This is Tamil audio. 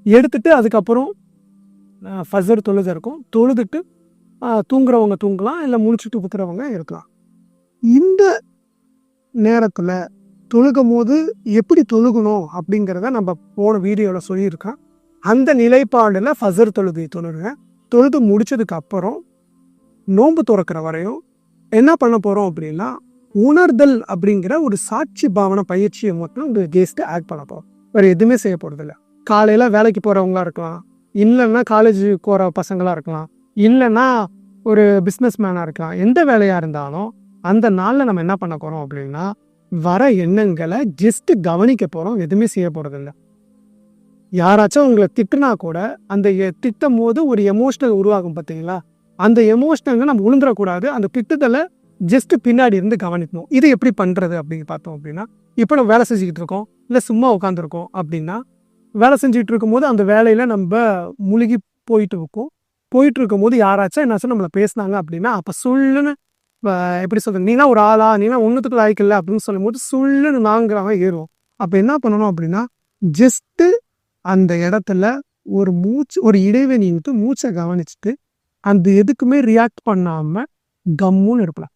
எடுத்துட்டு அதுக்கப்புறம் ஃபஜர் தொழுது இருக்கும். தொழுதுட்டு தூங்குறவங்க தூங்கலாம், இல்லை முழிச்சுட்டு இருக்கிறவங்க இருக்கலாம். இந்த நேரத்தில் தொழுகும் போது எப்படி தொழுகணும் அப்படிங்கிறத நம்ம போன வீடியோவில் சொல்லியிருக்கேன். அந்த நிலைப்பாடில் ஃபஜர் தொழுகை தொழுங்க. தொழுது முடிச்சதுக்கு அப்புறம் நோன்பு துறக்கிற வரையும் என்ன பண்ண போகிறோம் அப்படின்னா, உணர்தல் அப்படிங்கிற ஒரு சாட்சி பாவனை பயிற்சியை மட்டும் இந்த கெஸ்ட்டு ஆட் பண்ண போகிறோம். வேறு எதுவுமே செய்ய போகிறதில்ல. காலையில் வேலைக்கு போகிறவங்களா இருக்கலாம், இல்லைன்னா காலேஜ் போகிற பசங்களாக இருக்கலாம், இல்லைன்னா ஒரு பிஸ்னஸ் மேனாக இருக்கலாம். எந்த வேலையாக இருந்தாலும் அந்த நாளில் நம்ம என்ன பண்ண போகிறோம் அப்படின்னா, வர எண்ணங்களை ஜஸ்ட்டு கவனிக்க போகிறோம். எதுவுமே செய்ய போகிறதில்ல. யாராச்சும் உங்களை திட்டுனா கூட அந்த திட்டும் போது ஒரு எமோஷனல் உருவாகும் பார்த்தீங்களா, அந்த எமோஷனல் நம்ம விழுந்துடக்கூடாது. அந்த திட்டத்தில் ஜஸ்ட்டு பின்னாடி இருந்து கவனிக்கணும். இது எப்படி பண்ணுறது அப்படின்னு பார்த்தோம் அப்படின்னா, இப்போ நம்ம வேலை செஞ்சுக்கிட்டு இருக்கோம், இல்லை சும்மா உட்காந்துருக்கோம் அப்படின்னா, வேலை செஞ்சுட்டு இருக்கும்போது அந்த வேலையில் நம்ம முழுகி போயிட்டு இருக்கும்போது யாராச்சும் என்னாச்சும் நம்மளை பேசினாங்க அப்படின்னா, அப்போ சொல்லுன்னு எப்படி சொல்கிறது, நீனா ஒரு ஆளா, நீனா ஒன்றுத்துக்கு லாய்க்கில்லை அப்படின்னு சொல்லும்போது சொல்லுன்னு நாங்கிறவங்க ஏறுவோம். அப்போ என்ன பண்ணணும் அப்படின்னா, ஜஸ்ட்டு அந்த இடத்துல ஒரு இடைவெளி விட்டு மூச்சை கவனிச்சுட்டு அந்த எதுக்குமே ரியாக்ட் பண்ணாமல் கம்முன்னு இருக்கலாம்.